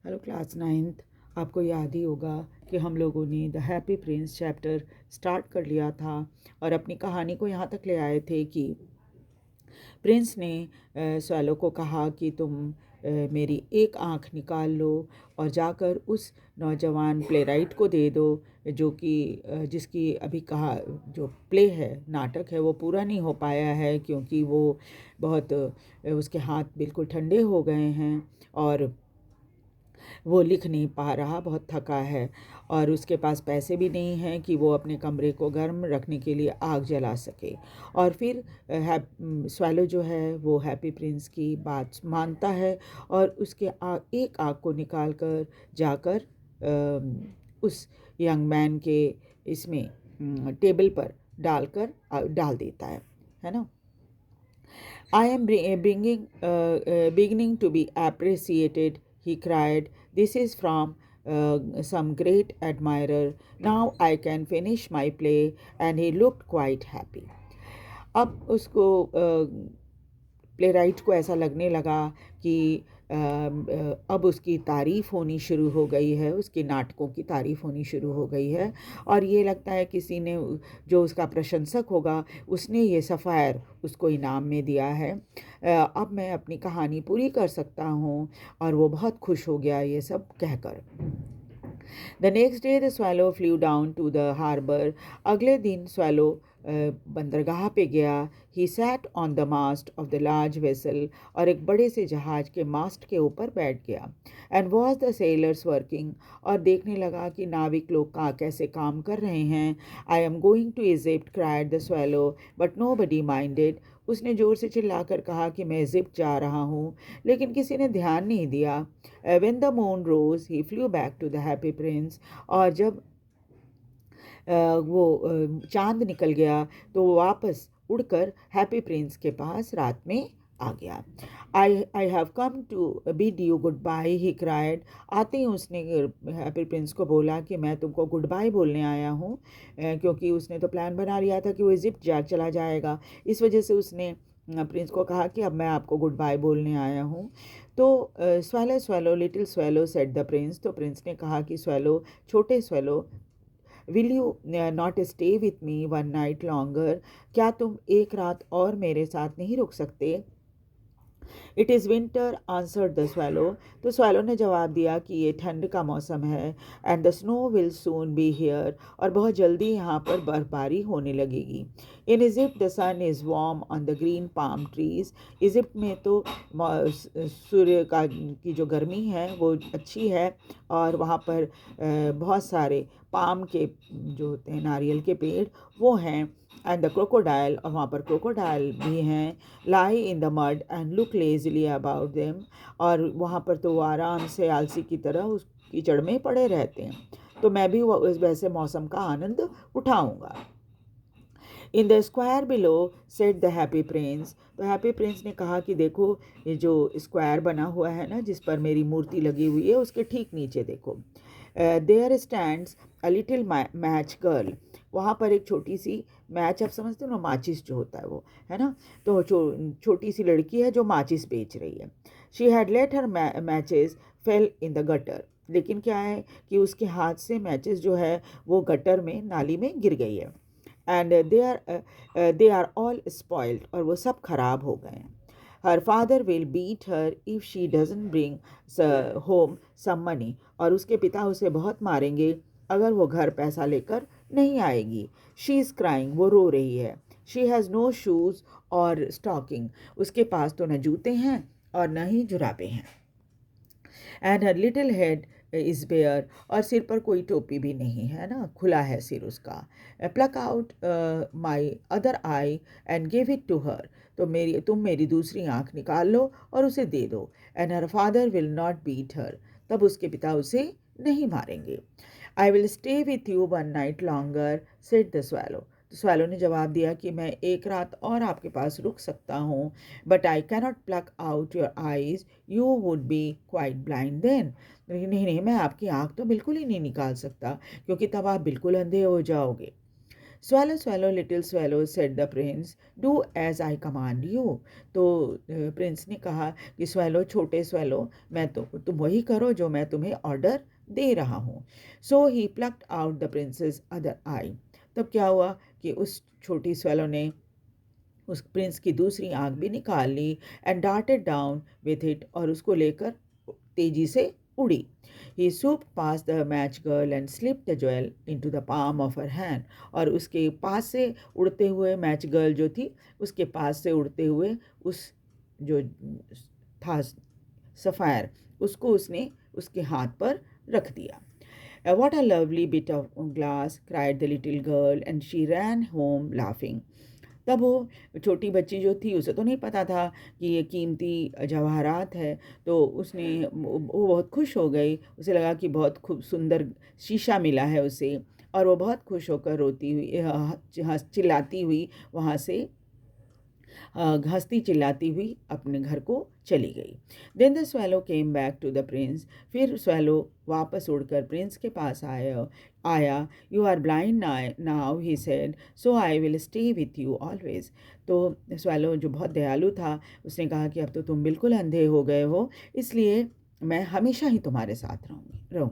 Hello class ninth. आपको याद ही होगा कि हम लोगों ने the happy Prince chapter start कर लिया था और अपनी कहानी को यहाँ तक ले आए थे कि प्रिंस ने स्वैलो को कहा कि तुम मेरी एक आँख निकाल लो और जाकर उस नौजवान प्लेराइट को दे दो जो कि जिसकी अभी कहा जो प्ले है, नाटक है, वो पूरा नहीं हो पाया है क्योंकि वो बहुत उसके हाथ बिल्कुल ठंडे हो गए हैं और वो लिख नहीं पा रहा, बहुत थका है और उसके पास पैसे भी नहीं हैं कि वो अपने कमरे को गर्म रखने के लिए आग जला सके। और फिर स्वैलो जो है वो हैप्पी प्रिंस की बात मानता है और उसके एक आग को निकाल कर जाकर उस यंग मैन के इसमें टेबल पर डाल देता है ना। I am beginning to be appreciated, he cried. This is from some great admirer. Now I can finish my play, and he looked quite happy. अब उसको प्लेराइट को ऐसा लगने लगा कि अब उसकी तारीफ़ होनी शुरू हो गई है, उसके नाटकों की तारीफ़ होनी शुरू हो गई है और ये लगता है किसी ने जो उसका प्रशंसक होगा उसने ये सफ़ायर उसको इनाम में दिया है। अब मैं अपनी कहानी पूरी कर सकता हूँ और वो बहुत खुश हो गया ये सब कहकर। The next day the swallow flew down to the harbour. अगले दिन स्वैलो बंदरगाह पे गया। He sat on the mast of the large vessel और एक बड़े से जहाज के मास्ट के ऊपर बैठ गया। And was the sellers working और देखने लगा कि नाविक लोग कैसे काम कर रहे हैं। I am going to Egypt cried the swallow but nobody minded. उसने ज़ोर से चिल्लाकर कहा कि मैं इजिप्ट जा रहा हूँ, लेकिन किसी ने ध्यान नहीं दिया। When the moon rose he flew back to the happy prince और जब वो चांद निकल गया तो वो वापस उड़कर हैप्पी प्रिंस के पास रात में आ गया। I have come to bid you goodbye, he cried. आते ही उसने हैप्पी प्रिंस को बोला कि मैं तुमको गुड बाय बोलने आया हूँ, क्योंकि उसने तो प्लान बना लिया था कि वो इजिप्ट चला जाएगा। इस वजह से उसने प्रिंस को कहा कि अब मैं आपको गुड बाय बोलने आया हूँ। तो swallow swallow little swallow said the prince. तो प्रिंस ने कहा कि स्वैलो, छोटे swallow, will you not stay with me one night longer. क्या तुम एक रात और मेरे साथ नहीं रुक सकते? It is winter answered the swallow. तो स्वैलो ने जवाब दिया कि ये ठंड का मौसम है। And the snow will soon be here और बहुत जल्दी यहाँ पर बर्फबारी होने लगेगी। In Egypt the sun is warm on the green palm trees. Egypt में तो सूर्य का की जो गर्मी है वो अच्छी है और वहाँ पर बहुत सारे पाम के जो होते हैं नारियल के पेड़ वो हैं। एंड द क्रोकोडाइल और वहाँ पर क्रोकोडाइल भी हैं। Lie in the mud and look lazily about them और वहाँ पर तो वो आराम से आलसी की तरह उस कीचड़ में पड़े रहते हैं। तो मैं भी वैसे मौसम का आनंद उठाऊंगा। In the square below set the happy Prince. तो हैप्पी प्रिंस ने कहा कि देखो ये जो स्क्वायर बना हुआ है ना जिस पर मेरी मूर्ति लगी हुई है उसके ठीक नीचे देखो, there stands a little match girl. वहाँ पर एक छोटी सी मैच, आप समझते हो ना, माचिस जो होता है वो, है ना। तो छोटी सी लड़की है जो माचिस बेच रही है। She had let her matches fail in the gutter. लेकिन क्या है कि उसके हाथ से मैचेस जो है वो गटर में, नाली में गिर गई है। And they are all spoiled और वो सब खराब हो गए हैं। Her father will beat her if she doesn't bring home some money. और उसके पिता उसे बहुत मारेंगे अगर वो घर पैसा लेकर नहीं आएगी। शी इज़ क्राइंग, वो रो रही है। शी हैज़ नो शूज़ और स्टॉकिंग, उसके पास तो न जूते हैं और न ही जुराबे हैं। And her little head is bare और सिर पर कोई टोपी भी नहीं है ना, खुला है सिर उसका। Pluck out my other eye and give it to her. तो तुम मेरी दूसरी आँख निकाल लो और उसे दे दो। And her father will not beat her, तब उसके पिता उसे नहीं मारेंगे। I will stay with you one night longer said the swallow. तो स्वैलो ने जवाब दिया कि मैं एक रात और आपके पास रुक सकता हूँ, but I cannot pluck out your eyes, you would be quite blind then. नहीं नहीं, मैं आपकी आँख तो बिल्कुल ही नहीं निकाल सकता क्योंकि तब आप बिल्कुल अंधे हो जाओगे। swallow swallow little swallow said the prince, do as I command you। तो प्रिंस ने कहा कि swallow छोटे swallow, मैं तो तुम वही करो जो मैं तुम्हें ऑर्डर दे रहा हूँ। So he plucked out the prince's other eye। तब क्या हुआ कि उस छोटी swallow ने उस प्रिंस की दूसरी आंख भी निकाल ली and darted down with it, और उसको लेकर तेजी से उड़ी। He swooped past the match girl and slipped the jewel into the palm of her hand। और उसके पास से उड़ते हुए मैच गर्ल जो थी, उसके पास से उड़ते हुए उस जो था सफ़ायर, उसको उसने उसके हाथ पर रख दिया। What a lovely bit of glass, cried the little girl, and she ran home laughing। तब वो छोटी बच्ची जो थी, उसे तो नहीं पता था कि ये कीमती जवाहरात है, तो उसने वो बहुत खुश हो गई। उसे लगा कि बहुत खूब सुंदर शीशा मिला है उसे, और वो बहुत खुश होकर रोती हुई चिल्लाती हुई वहाँ से हंसती चिल्लाती हुई अपने घर को चली गई। Then the swallow came back to the prince. फिर स्वेलो वापस उड़कर प्रिंस के पास आया। You are blind now he said, so I will stay with you always. तो स्वेलो जो बहुत दयालु था, उसने कहा कि अब तो तुम बिल्कुल अंधे हो गए हो, इसलिए मैं हमेशा ही तुम्हारे साथ रहूँगा।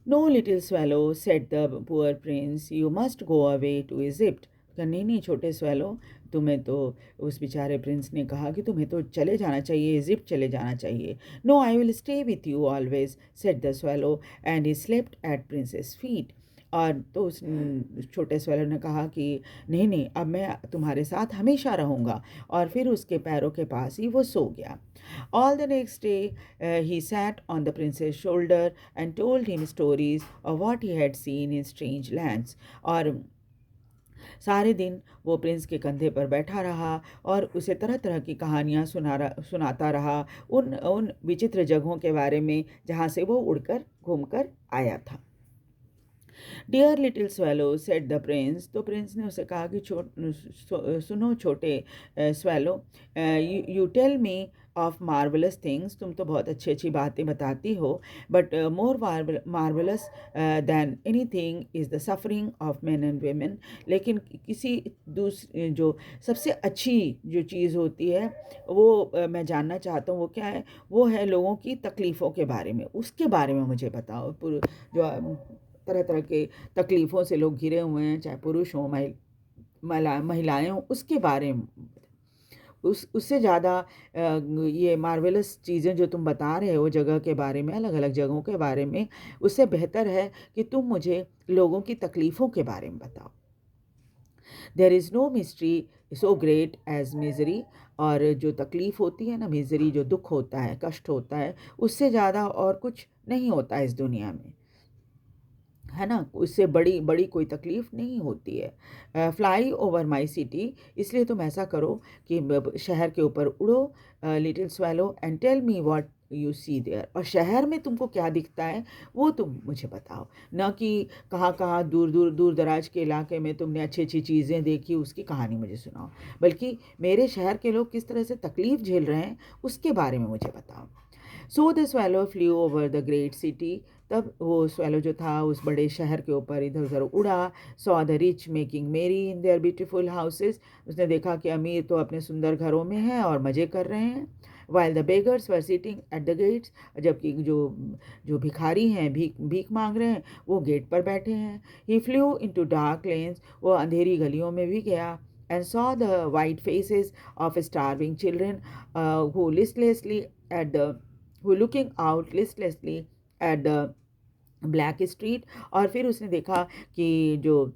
No, little swallow, said the poor prince, you must go away to Egypt। नहीं नहीं छोटे swallow, तुम्हें तो, उस बेचारे प्रिंस ने कहा कि तुम्हें तो चले जाना चाहिए, इजिप्ट चले जाना चाहिए। No, I will stay with you always, said the swallow, and he slept at prince's feet. और तो उस छोटे swallow ने कहा कि नहीं नहीं, अब मैं तुम्हारे साथ हमेशा रहूँगा, और फिर उसके पैरों के पास ही वो सो गया। All the next day, he sat on the prince's shoulder and told him stories of what he had seen in strange lands। और सारे दिन वो प्रिंस के कंधे पर बैठा रहा और उसे तरह तरह की कहानियाँ सुनाता रहा, उन विचित्र जगहों के बारे में जहाँ से वो उड़कर घूमकर आया था। Dear little swallow, said the prince. तो प्रिंस ने उसे कहा कि सुनो छोटे swallow, you tell me of marvellous things. तुम तो बहुत अच्छी अच्छी बातें बताती हो, but more marvellous than anything is the suffering of men and women. लेकिन किसी दूसरी जो सबसे अच्छी जो चीज़ होती है, वो मैं जानना चाहता हूँ, वो क्या है? वो है लोगों की तकलीफ़ों के बारे में। उसके बारे में मुझे बताओ। जो तरह तरह के तकलीफ़ों से लोग घिरे हुए हैं, चाहे पुरुष हों महिलाएं हों, उसके बारे में। उससे ज़्यादा ये मार्वेलस चीज़ें जो तुम बता रहे हो जगह के बारे में, अलग अलग जगहों के बारे में, उससे बेहतर है कि तुम मुझे लोगों की तकलीफ़ों के बारे में बताओ। There is no mystery so great as misery. और जो तकलीफ़ होती है ना, मिजरी, जो दुख होता है, कष्ट होता है, उससे ज़्यादा और कुछ नहीं होता इस दुनिया में, है ना। उससे बड़ी बड़ी कोई तकलीफ़ नहीं होती है। फ्लाई ओवर माई सिटी, इसलिए तुम ऐसा करो कि शहर के ऊपर उड़ो, little swallow, and tell me what you see there. और शहर में तुमको क्या दिखता है वो तुम मुझे बताओ, न कि कहाँ कहाँ दूर दराज के इलाके में तुमने अच्छी अच्छी चीज़ें देखी उसकी कहानी मुझे सुनाओ, बल्कि मेरे शहर के लोग किस तरह से तकलीफ़ झेल रहे हैं उसके बारे में मुझे बताओ। So the swallow flu over the great city. तब वो स्वेलो जो था उस बड़े शहर के ऊपर इधर उधर उड़ा। सॉ द रिच मेकिंग मेरी इन देयर ब्यूटीफुल हाउसेस। उसने देखा कि अमीर तो अपने सुंदर घरों में हैं और मज़े कर रहे हैं। While the beggars were sitting at the gates, जबकि जो जो भिखारी हैं, भीख मांग रहे हैं, वो गेट पर बैठे हैं। ही फ्लू इनटू डार्क लेन्स, वो अंधेरी गलियों में भी गया। And saw the white faces of starving children who listlessly at the who looking out listlessly at the black street. और फिर उसने देखा कि जो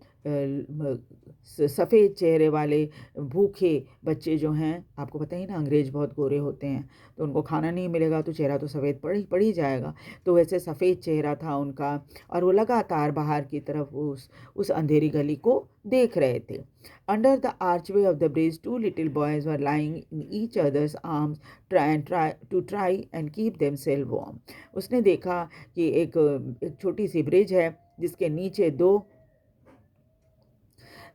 सफ़ेद चेहरे वाले भूखे बच्चे जो हैं, आपको पता ही ना अंग्रेज़ बहुत गोरे होते हैं, तो उनको खाना नहीं मिलेगा तो चेहरा तो सफ़ेद पड़ ही जाएगा। तो वैसे सफ़ेद चेहरा था उनका, और वो लगातार बाहर की तरफ उस अंधेरी गली को देख रहे थे। Under the archway of the bridge two little boys were lying in each other's arms try and keep themself warm. उसने देखा कि एक छोटी सी ब्रिज है जिसके नीचे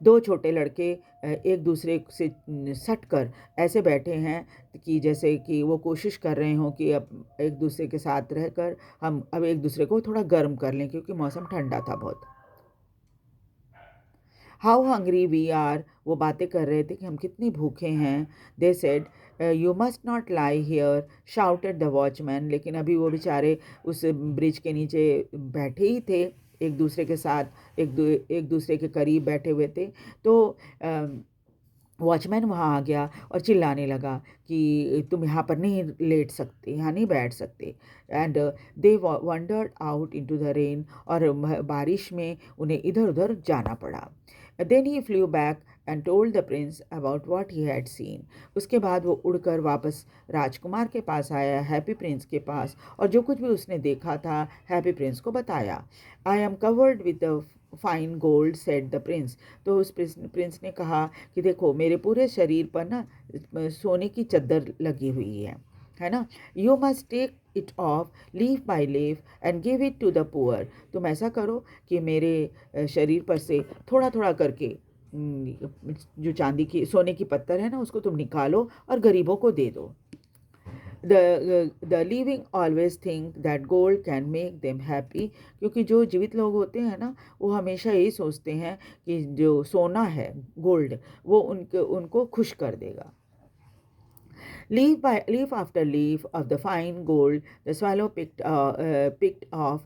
दो छोटे लड़के एक दूसरे से सट कर ऐसे बैठे हैं कि जैसे कि वो कोशिश कर रहे हों कि अब एक दूसरे के साथ रहकर हम अब एक दूसरे को थोड़ा गर्म कर लें, क्योंकि मौसम ठंडा था बहुत। हाउ हंग्री वी आर, वो बातें कर रहे थे कि हम कितने भूखे हैं। They said you must not lie here, shouted the watchman. लेकिन अभी वो बेचारे उस ब्रिज के नीचे बैठे ही थे, एक दूसरे के साथ एक दूसरे के करीब बैठे हुए थे। तो वॉचमैन वहाँ आ गया और चिल्लाने लगा कि तुम यहाँ पर नहीं लेट सकते, यहाँ नहीं बैठ सकते। And they wandered out into the rain, और बारिश में उन्हें इधर उधर जाना पड़ा। Then he flew back and told the prince about what he had seen. उसके बाद वो उड़कर वापस राजकुमार के पास आया, हैप्पी प्रिंस के पास, और जो कुछ भी उसने देखा था हैप्पी प्रिंस को बताया। I am covered with the fine gold, said the prince. तो उस प्रिंस ने कहा कि देखो मेरे पूरे शरीर पर ना सोने की चद्दर लगी हुई है ना। You must take it off leaf by leaf and give it to the poor. तुम ऐसा करो कि मेरे शरीर पर से थोड़ा थोड़ा करके जो चांदी की सोने की पत्थर है ना, उसको तुम निकालो और गरीबों को दे दो। The living always think that gold can make them happy, क्योंकि जो जीवित लोग होते हैं ना, वो हमेशा यही सोचते हैं कि जो सोना है, गोल्ड, वो उनको खुश कर देगा। Leaf after leaf of the fine gold the swallow picked off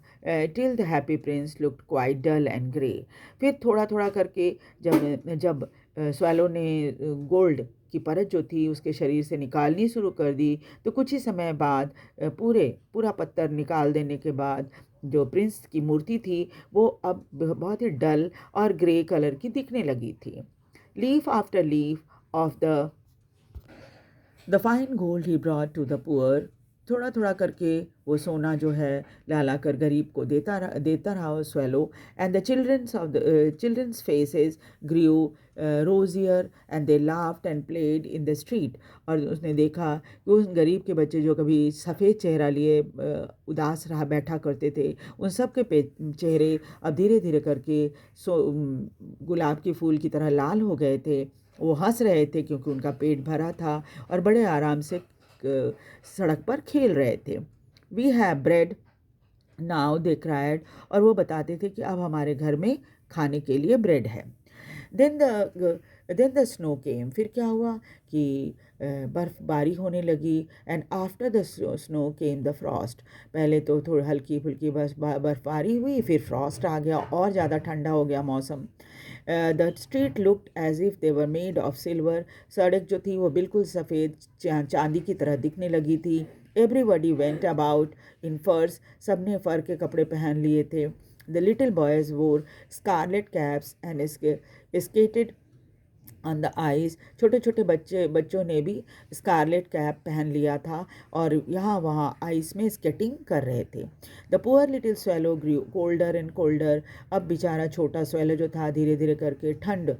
till the happy prince looked quite dull and grey. फिर थोड़ा थोड़ा करके जब swallow ने गोल्ड की परत जो थी उसके शरीर से निकालनी शुरू कर दी, तो कुछ ही समय बाद पूरा पत्थर निकाल देने के बाद जो प्रिंस की मूर्ति थी वो अब बहुत ही डल और ग्रे कलर की दिखने लगी थी। Leaf after leaf of the fine gold he brought to the poor, थोड़ा थोड़ा करके वो सोना जो है ला कर गरीब को देता रहा swallow. And the children's faces grew rosier and they laughed and played in the street. और उसने देखा कि उस गरीब के बच्चे जो कभी सफ़ेद चेहरा लिए उदास रहा बैठा करते थे, उन सब के चेहरे अब धीरे धीरे करके गुलाब के फूल की तरह लाल हो गए थे। वो हंस रहे थे क्योंकि उनका पेट भरा था और बड़े आराम से सड़क पर खेल रहे थे। We have bread now, they cried. और वो बताते थे कि अब हमारे घर में खाने के लिए ब्रेड है। देन द स्नो केम, फिर क्या हुआ कि बर्फ़बारी होने लगी। And after the snow came the Frost, पहले तो थोड़ी हल्की फुल्की बर्फ़बारी हुई, फिर फ्रॉस्ट आ गया और ज़्यादा ठंडा हो गया मौसम। The street looked as if they were made of silver, सड़क जो थी वो बिल्कुल सफ़ेद चांदी की तरह दिखने लगी थी। एवरीबडी वेंट अबाउट इन फर्स, सब ने फ़र के कपड़े पहन लिए थे। The little boys wore scarlet caps and skated on the ice, छोटे छोटे बच्चों ने भी स्कारलेट कैप पहन लिया था और यहाँ वहाँ आइस में स्केटिंग कर रहे थे। The poor little swallow grew colder and colder, अब बेचारा छोटा स्वेलो जो था धीरे धीरे करके ठंड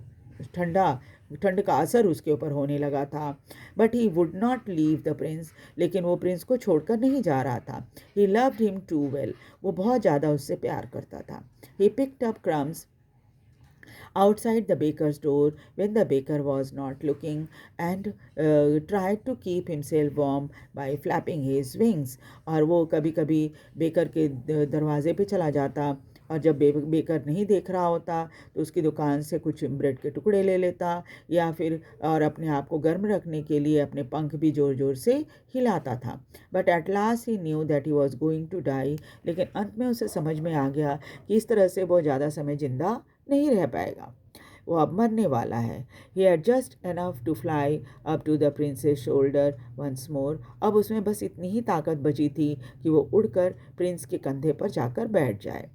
का असर उसके ऊपर होने लगा था। But he would not leave the prince, लेकिन वो प्रिंस को छोड़कर नहीं जा रहा था। He loved him too well, वो बहुत ज़्यादा उससे प्यार करता था। He picked up crumbs outside the baker's door when the baker was not looking and tried to keep himself warm by flapping his wings। और वो कभी कभी बेकर के दरवाजे पे चला जाता और जब बेकर नहीं देख रहा होता तो उसकी दुकान से कुछ ब्रेड के टुकड़े ले लेता या फिर और अपने आप को गर्म रखने के लिए अपने पंख भी ज़ोर ज़ोर से हिलाता था। But at last he knew that he was going to die, लेकिन अंत में उसे समझ में आ गया कि इस तरह से वो ज़्यादा समय जिंदा नहीं रह पाएगा, वो अब मरने वाला है। He had just enough to fly up to the prince's shoulder once more, अब उसमें बस इतनी ही ताकत बची थी कि वो उड़कर प्रिंस के कंधे पर जाकर बैठ जाए।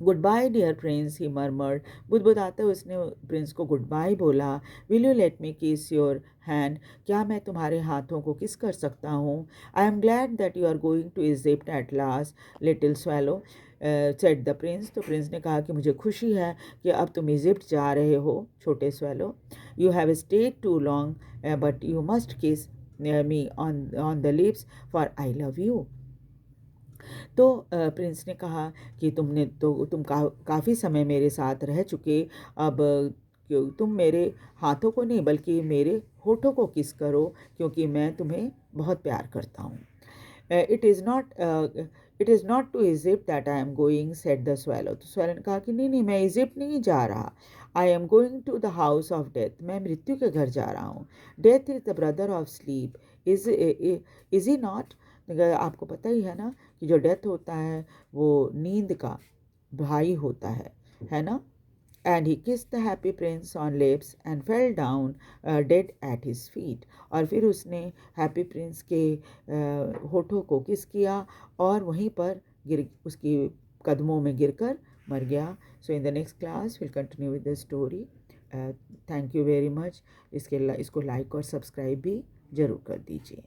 गुड बाय डियर प्रिंस, ही मरमर्ड, बुदबुदाते उसने प्रिंस को गुड बाय बोला। विल यू लेट मी किस योर हैंड, क्या मैं तुम्हारे हाथों को किस कर सकता हूँ। I am glad that you are going to Egypt at last little swallow, said the prince. तो प्रिंस ने कहा कि मुझे खुशी है कि अब तुम इजिप्ट जा रहे हो छोटे swallow. You have stayed too long but you must kiss me on the lips for I love you. तो प्रिंस ने कहा कि तुम काफ़ी समय मेरे साथ रह चुके, अब क्यों तुम मेरे हाथों को नहीं बल्कि मेरे होठों को किस करो, क्योंकि मैं तुम्हें बहुत प्यार करता हूँ। It is not to Egypt that I am going, said the swallow. तो स्वेलो ने कहा कि नहीं नहीं, मैं इजिप्ट नहीं जा रहा। I am going to the house of death, मैं मृत्यु के घर जा रहा हूँ। Death is the brother of sleep, is he not. आपको पता ही है ना कि जो डेथ होता है वो नींद का भाई होता है ना। And he kissed the happy prince on lips and fell down dead at his feet। और फिर उसने हैप्पी प्रिंस के होठों को किस किया और वहीं पर गिर उसकी कदमों में गिरकर मर गया। So in the next class will continue with the story. Thank you very much. इसको लाइक और सब्सक्राइब भी ज़रूर कर दीजिए।